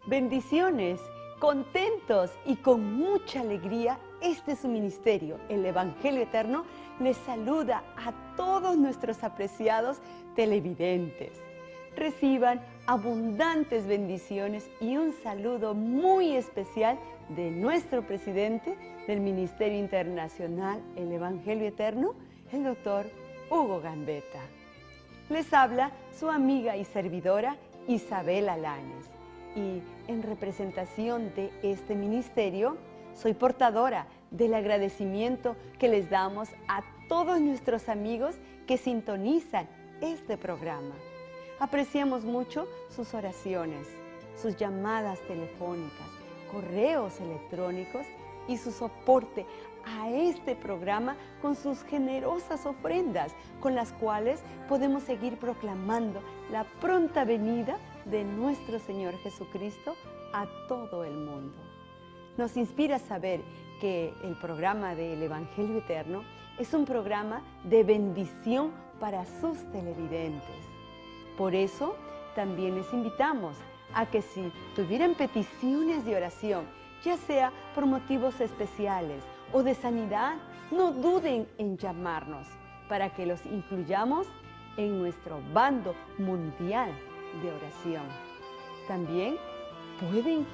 Bendiciones, contentos y con mucha alegría, este es su ministerio, el Evangelio Eterno, les saluda a todos nuestros apreciados televidentes. Reciban abundantes bendiciones y un saludo muy especial de nuestro presidente del Ministerio Internacional, el Evangelio Eterno, el doctor Hugo Gambetta. Les habla su amiga y servidora Isabel Alanes. Y en representación de este ministerio, soy portadora del agradecimiento que les damos a todos nuestros amigos que sintonizan este programa. Apreciamos mucho sus oraciones, sus llamadas telefónicas, correos electrónicos y su soporte a este programa con sus generosas ofrendas, con las cuales podemos seguir proclamando la pronta venida de nuestro Señor Jesucristo a todo el mundo. Nos inspira saber que el programa del Evangelio Eterno es un programa de bendición para sus televidentes. Por eso, también les invitamos a que si tuvieran peticiones de oración, ya sea por motivos especiales o de sanidad, no duden en llamarnos para que los incluyamos en nuestro bando mundial de oración. También pueden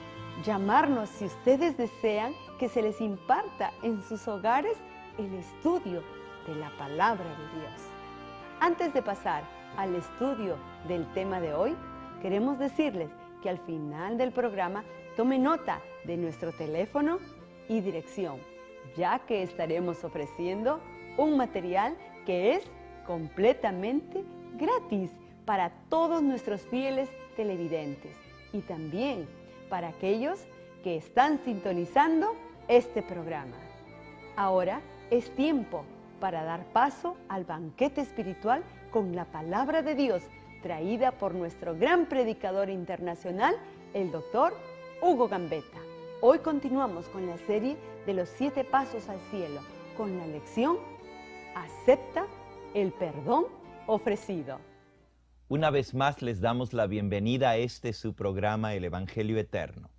llamarnos si ustedes desean que se les imparta en sus hogares el estudio de la palabra de Dios. Antes de pasar al estudio del tema de hoy, queremos decirles que al final del programa tome nota de nuestro teléfono y dirección, ya que estaremos ofreciendo un material que es completamente gratis para todos nuestros fieles televidentes y también para aquellos que están sintonizando este programa. Ahora es tiempo para dar paso al banquete espiritual con la palabra de Dios traída por nuestro gran predicador internacional, el doctor Hugo Gambetta. Hoy continuamos con la serie de los 7 pasos al cielo, con la lección Acepta el perdón ofrecido. Una vez más les damos la bienvenida a este su programa, El Evangelio Eterno.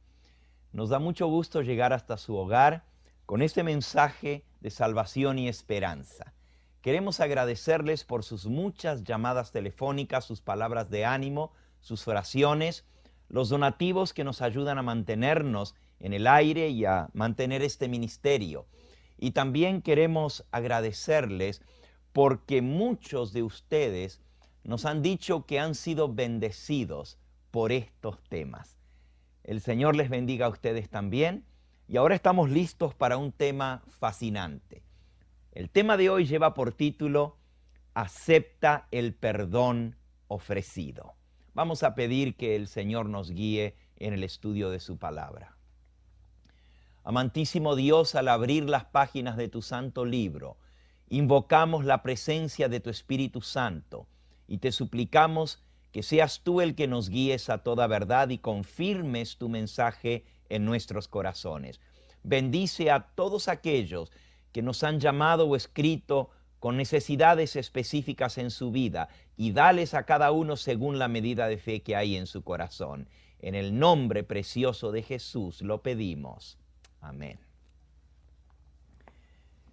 Nos da mucho gusto llegar hasta su hogar con este mensaje de salvación y esperanza. Queremos agradecerles por sus muchas llamadas telefónicas, sus palabras de ánimo, sus oraciones, los donativos que nos ayudan a mantenernos en el aire y a mantener este ministerio. Y también queremos agradecerles porque muchos de ustedes nos han dicho que han sido bendecidos por estos temas. El Señor les bendiga a ustedes también. Y ahora estamos listos para un tema fascinante. El tema de hoy lleva por título Acepta el perdón ofrecido. Vamos a pedir que el Señor nos guíe en el estudio de su palabra. Amantísimo Dios, al abrir las páginas de tu santo libro, invocamos la presencia de tu Espíritu Santo y te suplicamos que seas tú el que nos guíes a toda verdad y confirmes tu mensaje en nuestros corazones. Bendice a todos aquellos que nos han llamado o escrito con necesidades específicas en su vida y dales a cada uno según la medida de fe que hay en su corazón. En el nombre precioso de Jesús lo pedimos. Amén.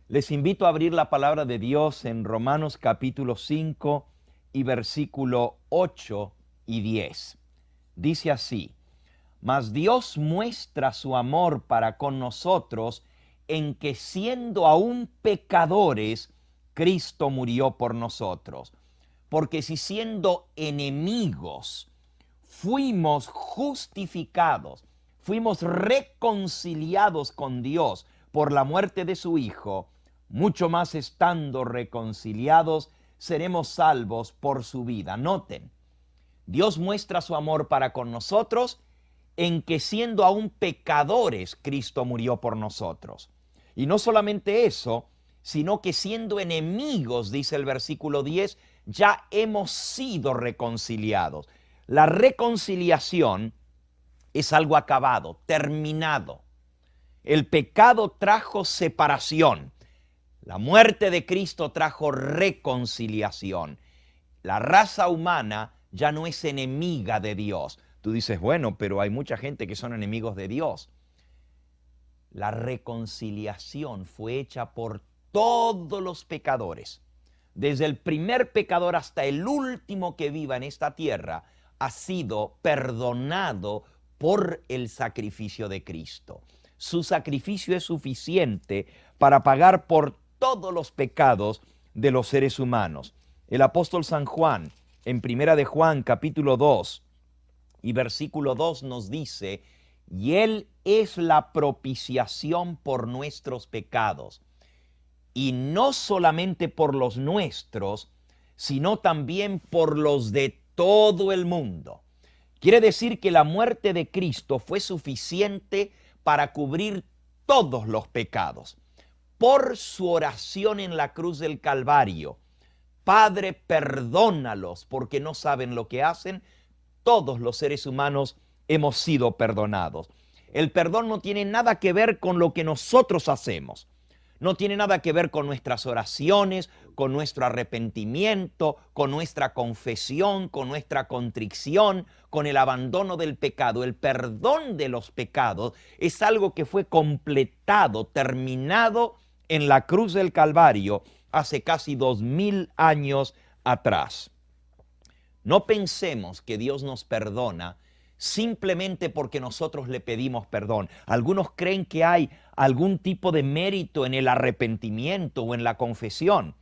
Les invito a abrir la palabra de Dios en Romanos capítulo 5 y versículo 8 y 10. Dice así: Mas Dios muestra su amor para con nosotros en que siendo aún pecadores, Cristo murió por nosotros. Porque si siendo enemigos fuimos justificados, fuimos reconciliados con Dios por la muerte de su Hijo, mucho más estando reconciliados, seremos salvos por su vida. Noten, Dios muestra su amor para con nosotros en que siendo aún pecadores, Cristo murió por nosotros. Y no solamente eso, sino que siendo enemigos, dice el versículo 10, ya hemos sido reconciliados. La reconciliación es algo acabado, terminado. El pecado trajo separación. La muerte de Cristo trajo reconciliación. La raza humana ya no es enemiga de Dios. Tú dices, bueno, pero hay mucha gente que son enemigos de Dios. La reconciliación fue hecha por todos los pecadores. Desde el primer pecador hasta el último que viva en esta tierra, ha sido perdonado por el sacrificio de Cristo. Su sacrificio es suficiente para pagar por todos los pecados de los seres humanos. El apóstol San Juan, en Primera de Juan, capítulo 2 y versículo 2 nos dice, y Él es la propiciación por nuestros pecados, y no solamente por los nuestros, sino también por los de todo el mundo. Quiere decir que la muerte de Cristo fue suficiente para cubrir todos los pecados. Por su oración en la cruz del Calvario, Padre, perdónalos porque no saben lo que hacen. Todos los seres humanos hemos sido perdonados. El perdón no tiene nada que ver con lo que nosotros hacemos. No tiene nada que ver con nuestras oraciones, con nuestro arrepentimiento, con nuestra confesión, con nuestra contrición, con el abandono del pecado. El perdón de los pecados es algo que fue completado, terminado en la cruz del Calvario hace casi 2000 años atrás. No pensemos que Dios nos perdona simplemente porque nosotros le pedimos perdón. Algunos creen que hay algún tipo de mérito en el arrepentimiento o en la confesión.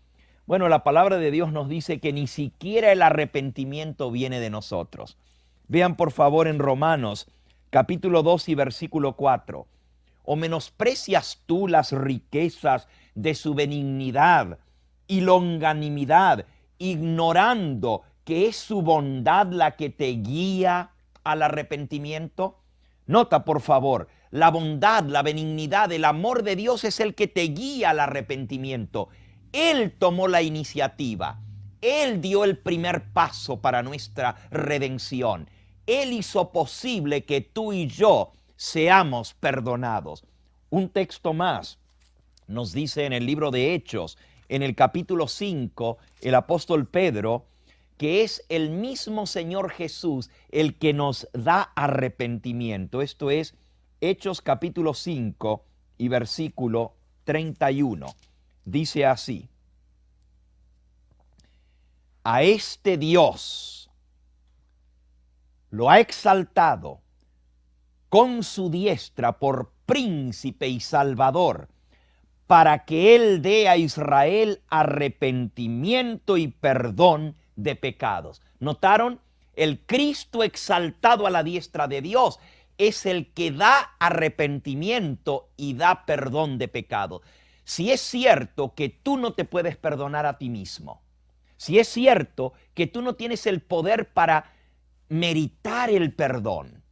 Bueno, la palabra de Dios nos dice que ni siquiera el arrepentimiento viene de nosotros. Vean por favor en Romanos capítulo 2 y versículo 4. ¿O menosprecias tú las riquezas de su benignidad y longanimidad, ignorando que es su bondad la que te guía al arrepentimiento? Nota, por favor, la bondad, la benignidad, el amor de Dios es el que te guía al arrepentimiento. Él tomó la iniciativa. Él dio el primer paso para nuestra redención. Él hizo posible que tú y yo seamos perdonados. Un texto más nos dice en el libro de Hechos, en el capítulo 5, el apóstol Pedro, que es el mismo Señor Jesús el que nos da arrepentimiento. Esto es Hechos capítulo 5 y versículo 31. Dice así: a este Dios lo ha exaltado con su diestra por príncipe y salvador, para que Él dé a Israel arrepentimiento y perdón de pecados. ¿Notaron? El Cristo exaltado a la diestra de Dios es el que da arrepentimiento y da perdón de pecados. Si es cierto que tú no te puedes perdonar a ti mismo, si es cierto que tú no tienes el poder para meritar el perdón,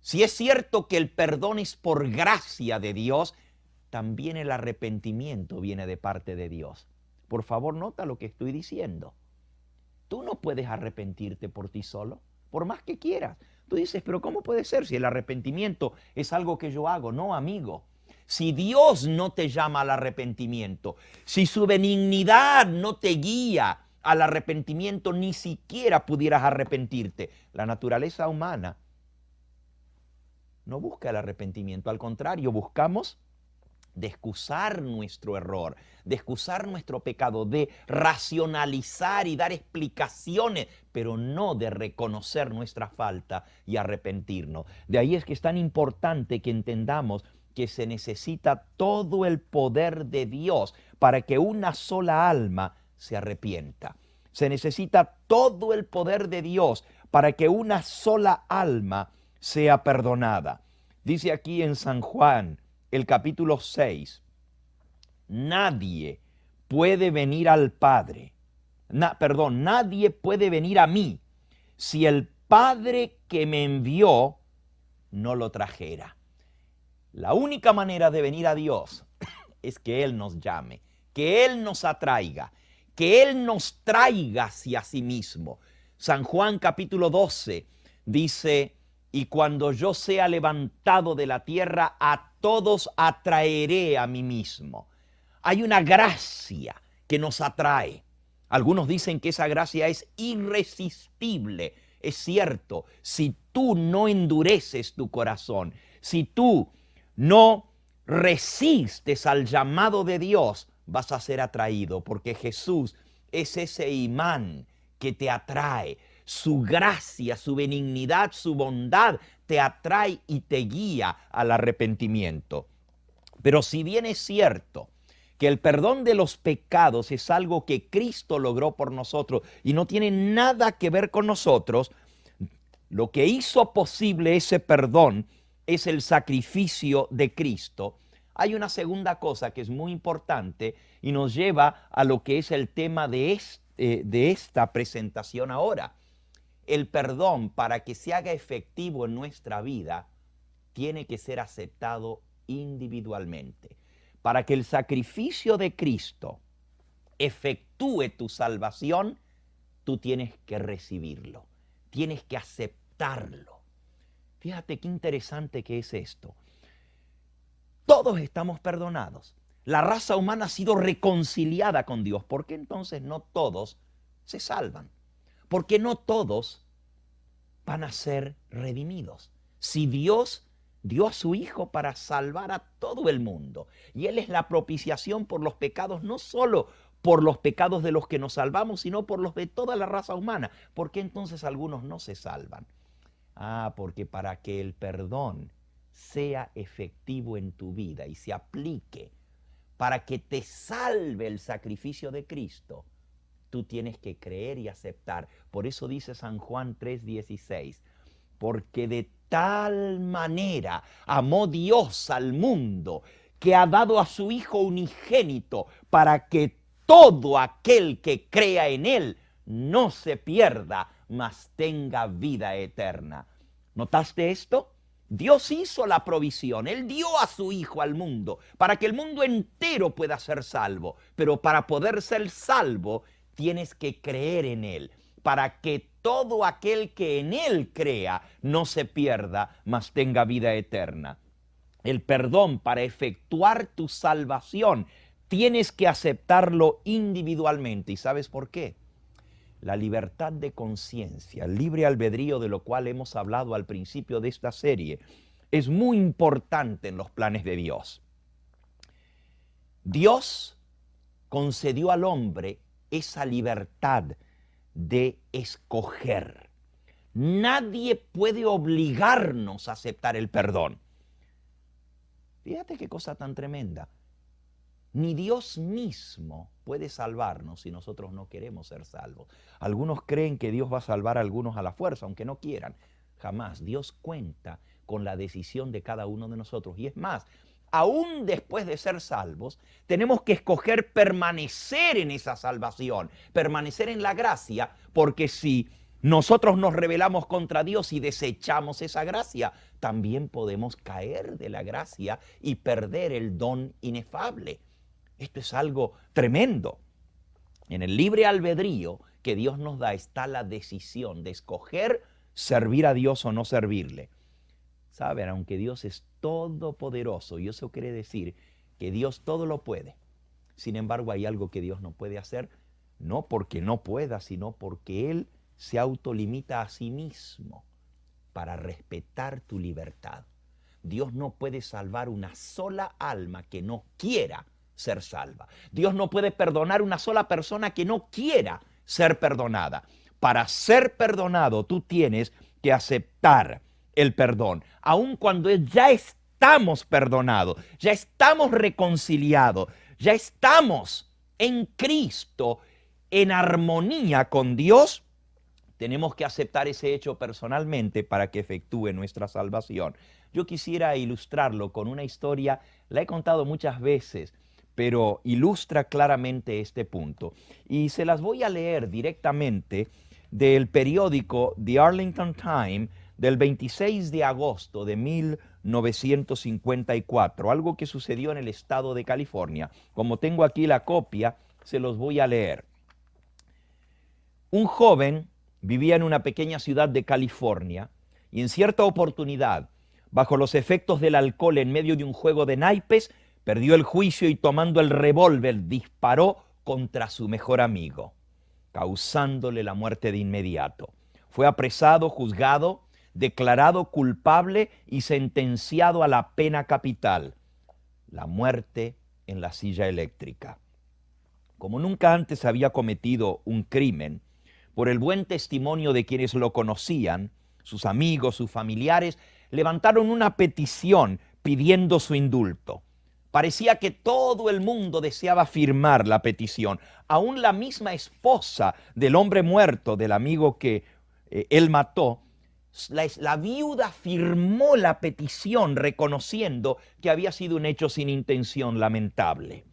si es cierto que el perdón es por gracia de Dios, también el arrepentimiento viene de parte de Dios. Por favor, nota lo que estoy diciendo. Tú no puedes arrepentirte por ti solo, por más que quieras. Tú dices, pero ¿cómo puede ser si el arrepentimiento es algo que yo hago? No, amigo. Si Dios no te llama al arrepentimiento, si su benignidad no te guía al arrepentimiento, ni siquiera pudieras arrepentirte. La naturaleza humana no busca el arrepentimiento, al contrario, buscamos de excusar nuestro error, de excusar nuestro pecado, de racionalizar y dar explicaciones, pero no de reconocer nuestra falta y arrepentirnos. De ahí es que es tan importante que entendamos que se necesita todo el poder de Dios para que una sola alma se arrepienta. Se necesita todo el poder de Dios para que una sola alma sea perdonada. Dice aquí en San Juan, el capítulo 6, nadie puede venir al Padre, nadie puede venir a mí si el Padre que me envió no lo trajera. La única manera de venir a Dios es que Él nos llame, que Él nos atraiga, que Él nos traiga hacia sí mismo. San Juan capítulo 12 dice, y cuando yo sea levantado de la tierra, a todos atraeré a mí mismo. Hay una gracia que nos atrae. Algunos dicen que esa gracia es irresistible. Es cierto, si tú no endureces tu corazón, si tú no resistes al llamado de Dios, vas a ser atraído, porque Jesús es ese imán que te atrae. Su gracia, su benignidad, su bondad te atrae y te guía al arrepentimiento. Pero si bien es cierto que el perdón de los pecados es algo que Cristo logró por nosotros y no tiene nada que ver con nosotros, lo que hizo posible ese perdón es el sacrificio de Cristo. Hay una segunda cosa que es muy importante y nos lleva a lo que es el tema de esta presentación ahora. El perdón, para que se haga efectivo en nuestra vida, tiene que ser aceptado individualmente. Para que el sacrificio de Cristo efectúe tu salvación, tú tienes que recibirlo, tienes que aceptarlo. Fíjate qué interesante que es esto. Todos estamos perdonados. La raza humana ha sido reconciliada con Dios. ¿Por qué entonces no todos se salvan? ¿Por qué no todos van a ser redimidos? Si Dios dio a su Hijo para salvar a todo el mundo, y Él es la propiciación por los pecados, no solo por los pecados de los que nos salvamos, sino por los de toda la raza humana. ¿Por qué entonces algunos no se salvan? Porque para que el perdón sea efectivo en tu vida y se aplique, para que te salve el sacrificio de Cristo, tú tienes que creer y aceptar. Por eso dice San Juan 3:16, porque de tal manera amó Dios al mundo, que ha dado a su Hijo unigénito, para que todo aquel que crea en Él no se pierda, mas tenga vida eterna. ¿Notaste esto? Dios hizo la provisión, Él dio a su Hijo al mundo, para que el mundo entero pueda ser salvo. Pero para poder ser salvo, tienes que creer en Él, para que todo aquel que en Él crea no se pierda, mas tenga vida eterna. El perdón, para efectuar tu salvación, tienes que aceptarlo individualmente. ¿Y sabes por qué? La libertad de conciencia, el libre albedrío, de lo cual hemos hablado al principio de esta serie, es muy importante en los planes de Dios. Dios concedió al hombre esa libertad de escoger. Nadie puede obligarnos a aceptar el perdón. Fíjate qué cosa tan tremenda. Ni Dios mismo puede salvarnos si nosotros no queremos ser salvos. Algunos creen que Dios va a salvar a algunos a la fuerza, aunque no quieran. Jamás. Dios cuenta con la decisión de cada uno de nosotros. Y es más, aún después de ser salvos, tenemos que escoger permanecer en esa salvación, permanecer en la gracia, porque si nosotros nos rebelamos contra Dios y desechamos esa gracia, también podemos caer de la gracia y perder el don inefable. Esto es algo tremendo. En el libre albedrío que Dios nos da está la decisión de escoger servir a Dios o no servirle. Saben, aunque Dios es todopoderoso, y eso quiere decir que Dios todo lo puede. Sin embargo, hay algo que Dios no puede hacer, no porque no pueda, sino porque Él se autolimita a sí mismo para respetar tu libertad. Dios no puede salvar una sola alma que no quiera ser salva. Dios no puede perdonar una sola persona que no quiera ser perdonada. Para ser perdonado, tú tienes que aceptar el perdón, aun cuando ya estamos perdonados, ya estamos reconciliados, ya estamos en Cristo, en armonía con Dios. Tenemos que aceptar ese hecho personalmente para que efectúe nuestra salvación. Yo quisiera ilustrarlo con una historia, la he contado muchas veces, pero ilustra claramente este punto. Y se las voy a leer directamente del periódico The Arlington Times del 26 de agosto de 1954, algo que sucedió en el estado de California. Como tengo aquí la copia, se los voy a leer. Un joven vivía en una pequeña ciudad de California y en cierta oportunidad, bajo los efectos del alcohol en medio de un juego de naipes, perdió el juicio y tomando el revólver disparó contra su mejor amigo, causándole la muerte de inmediato. Fue apresado, juzgado, declarado culpable y sentenciado a la pena capital, la muerte en la silla eléctrica. Como nunca antes había cometido un crimen, por el buen testimonio de quienes lo conocían, sus amigos, sus familiares, levantaron una petición pidiendo su indulto. Parecía que todo el mundo deseaba firmar la petición. Aún la misma esposa del hombre muerto, del amigo que él mató, la viuda firmó la petición reconociendo que había sido un hecho sin intención lamentable.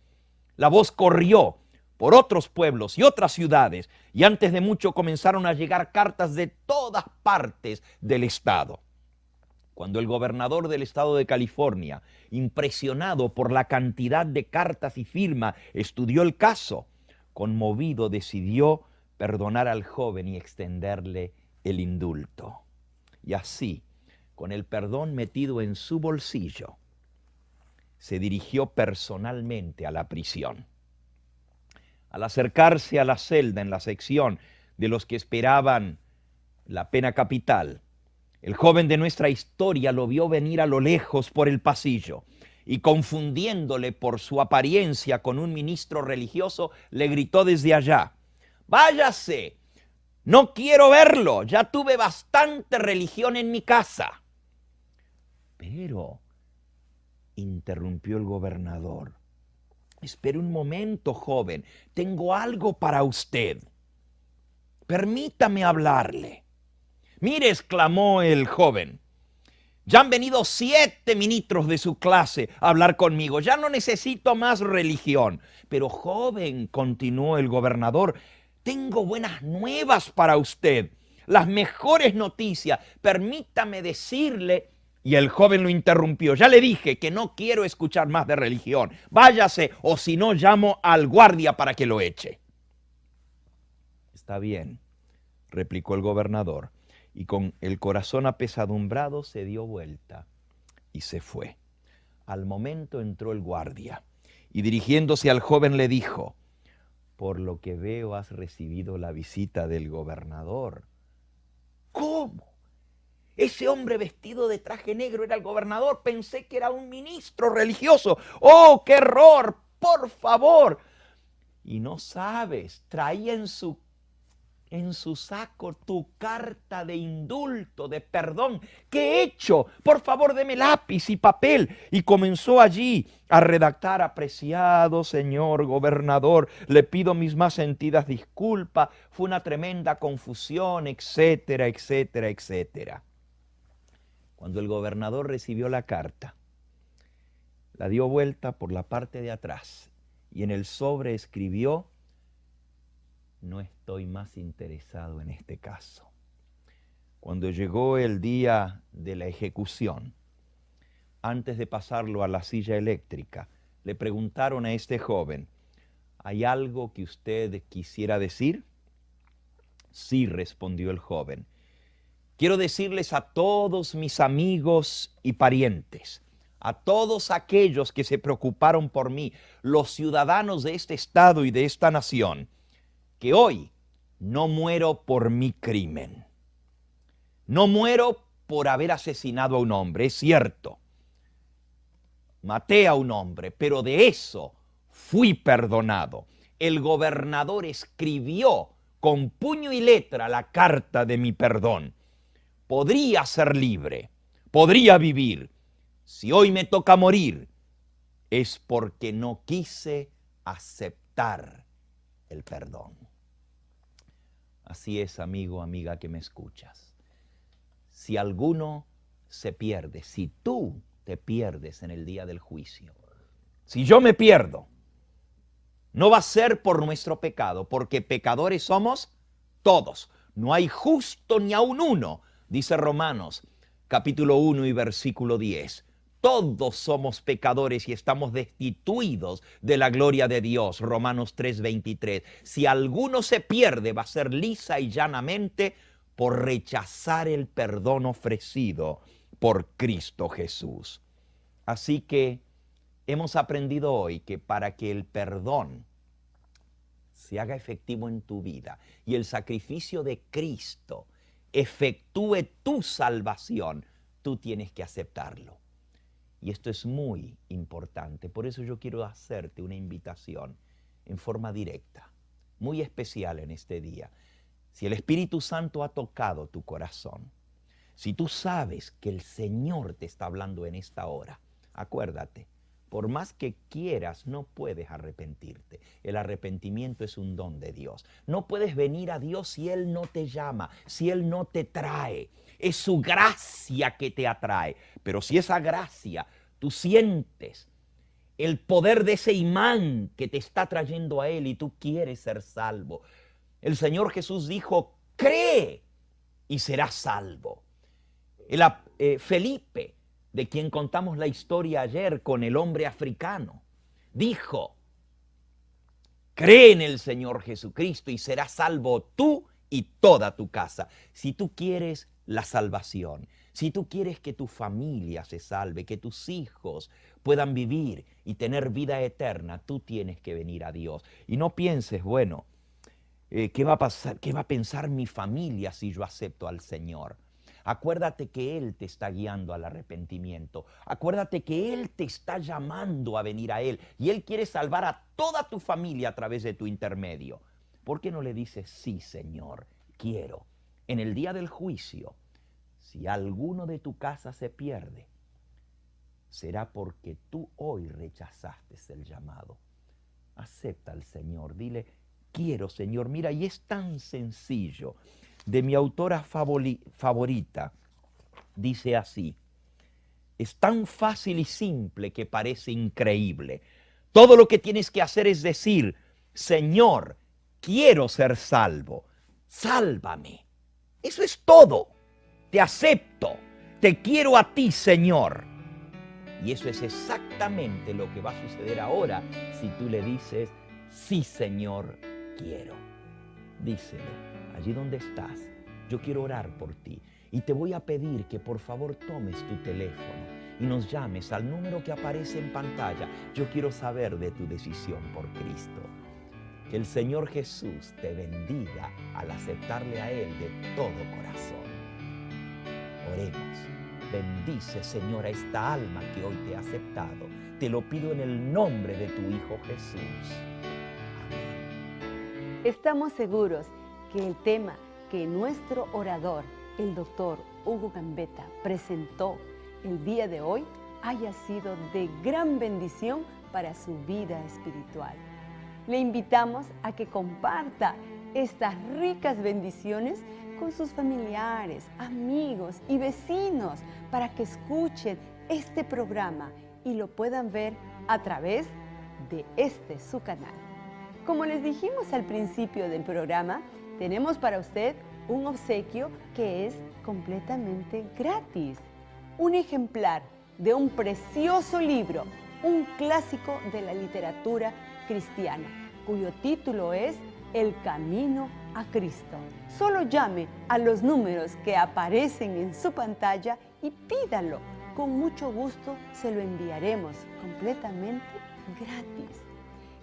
La voz corrió por otros pueblos y otras ciudades, y antes de mucho comenzaron a llegar cartas de todas partes del estado. Cuando el gobernador del estado de California, impresionado por la cantidad de cartas y firmas, estudió el caso, conmovido decidió perdonar al joven y extenderle el indulto. Y así, con el perdón metido en su bolsillo, se dirigió personalmente a la prisión. Al acercarse a la celda en la sección de los que esperaban la pena capital, el joven de nuestra historia lo vio venir a lo lejos por el pasillo y, confundiéndole por su apariencia con un ministro religioso, le gritó desde allá: «Váyase, no quiero verlo, ya tuve bastante religión en mi casa». «Pero», interrumpió el gobernador, «espere un momento, joven, tengo algo para usted. Permítame hablarle». «Mire», exclamó el joven, «ya han venido 7 ministros de su clase a hablar conmigo, ya no necesito más religión». «Pero joven», continuó el gobernador, «tengo buenas nuevas para usted, las mejores noticias, permítame decirle». Y el joven lo interrumpió: «Ya le dije que no quiero escuchar más de religión, váyase o si no llamo al guardia para que lo eche». «Está bien», replicó el gobernador, y con el corazón apesadumbrado se dio vuelta y se fue. Al momento entró el guardia y, dirigiéndose al joven, le dijo: «Por lo que veo has recibido la visita del gobernador». «¿Cómo? Ese hombre vestido de traje negro era el gobernador. Pensé que era un ministro religioso. ¡Oh, qué error! Por favor». «Y no sabes, traía en su saco tu carta de indulto, de perdón. ¿Qué he hecho? Por favor, deme lápiz y papel». Y comenzó allí a redactar: «Apreciado señor gobernador, le pido mis más sentidas disculpas. Fue una tremenda confusión», etcétera, etcétera, etcétera. Cuando el gobernador recibió la carta, la dio vuelta por la parte de atrás y en el sobre escribió: «No estoy más interesado en este caso». Cuando llegó el día de la ejecución, antes de pasarlo a la silla eléctrica, le preguntaron a este joven: «¿Hay algo que usted quisiera decir?». «Sí», respondió el joven. «Quiero decirles a todos mis amigos y parientes, a todos aquellos que se preocuparon por mí, los ciudadanos de este estado y de esta nación, que hoy no muero por mi crimen. No muero por haber asesinado a un hombre, es cierto. Maté a un hombre, pero de eso fui perdonado. El gobernador escribió con puño y letra la carta de mi perdón. Podría ser libre, podría vivir. Si hoy me toca morir, es porque no quise aceptar el perdón». Así es, amigo, amiga que me escuchas. Si alguno se pierde, si tú te pierdes en el día del juicio, si yo me pierdo, no va a ser por nuestro pecado, porque pecadores somos todos. No hay justo ni aun uno, dice Romanos capítulo 1 y versículo 10. Todos somos pecadores y estamos destituidos de la gloria de Dios. Romanos 3:23. Si alguno se pierde, va a ser lisa y llanamente por rechazar el perdón ofrecido por Cristo Jesús. Así que hemos aprendido hoy que para que el perdón se haga efectivo en tu vida y el sacrificio de Cristo efectúe tu salvación, tú tienes que aceptarlo. Y esto es muy importante. Por eso yo quiero hacerte una invitación en forma directa, muy especial en este día. Si el Espíritu Santo ha tocado tu corazón, si tú sabes que el Señor te está hablando en esta hora, acuérdate, por más que quieras, no puedes arrepentirte. El arrepentimiento es un don de Dios. No puedes venir a Dios si Él no te llama, si Él no te trae. Es su gracia que te atrae. Pero si esa gracia tú sientes el poder de ese imán que te está trayendo a Él y tú quieres ser salvo, el Señor Jesús dijo, cree y serás salvo. Felipe, de quien contamos la historia ayer con el hombre africano, dijo, cree en el Señor Jesucristo y serás salvo tú y toda tu casa. Si tú quieres la salvación, si tú quieres que tu familia se salve, que tus hijos puedan vivir y tener vida eterna, tú tienes que venir a Dios. Y no pienses, bueno, ¿qué va a pasar? ¿Qué va a pensar mi familia si yo acepto al Señor? Acuérdate que Él te está guiando al arrepentimiento. Acuérdate que Él te está llamando a venir a Él. Y Él quiere salvar a toda tu familia a través de tu intermedio. ¿Por qué no le dices, sí, Señor, quiero? En el día del juicio, si alguno de tu casa se pierde, será porque tú hoy rechazaste el llamado. Acepta al Señor. Dile, quiero, Señor. Mira, y es tan sencillo. De mi autora favorita, dice así, es tan fácil y simple que parece increíble. Todo lo que tienes que hacer es decir, Señor, quiero ser salvo, sálvame. Eso es todo. Te acepto, te quiero a ti, Señor. Y eso es exactamente lo que va a suceder ahora si tú le dices, sí, Señor, quiero. Díselo. Allí donde estás, yo quiero orar por ti y te voy a pedir que por favor tomes tu teléfono y nos llames al número que aparece en pantalla. Yo quiero saber de tu decisión por Cristo. Que el Señor Jesús te bendiga al aceptarle a Él de todo corazón. Oremos. Bendice, Señor, a esta alma que hoy te ha aceptado. Te lo pido en el nombre de tu Hijo Jesús. Amén. Estamos seguros que el tema que nuestro orador, el doctor Hugo Gambetta, presentó el día de hoy haya sido de gran bendición para su vida espiritual. Le invitamos a que comparta estas ricas bendiciones con sus familiares, amigos y vecinos para que escuchen este programa y lo puedan ver a través de su canal. Como les dijimos al principio del programa, tenemos para usted un obsequio que es completamente gratis. Un ejemplar de un precioso libro, un clásico de la literatura cristiana, cuyo título es El Camino a Cristo. Solo llame a los números que aparecen en su pantalla y pídalo. Con mucho gusto se lo enviaremos completamente gratis.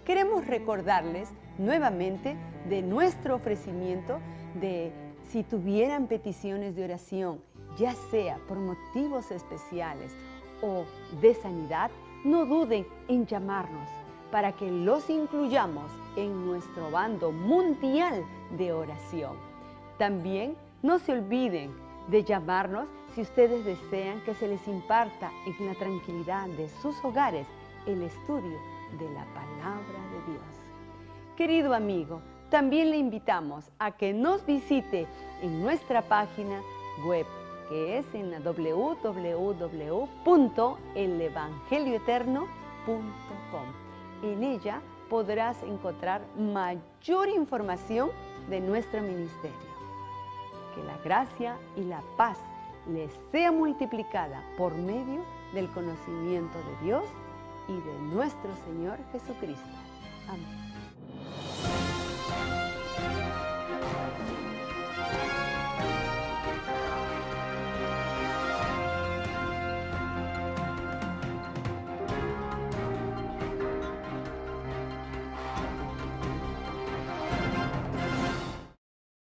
Queremos recordarles nuevamente de nuestro ofrecimiento de si tuvieran peticiones de oración, ya sea por motivos especiales o de sanidad, no duden en llamarnos para que los incluyamos en nuestro bando mundial de oración. También no se olviden de llamarnos si ustedes desean que se les imparta en la tranquilidad de sus hogares el estudio de la palabra de Dios. Querido amigo, también le invitamos a que nos visite en nuestra página web, que es en la www.elevangelioeterno.com. En ella podrás encontrar mayor información de nuestro ministerio. Que la gracia y la paz les sea multiplicada por medio del conocimiento de Dios y de nuestro Señor Jesucristo. Amén.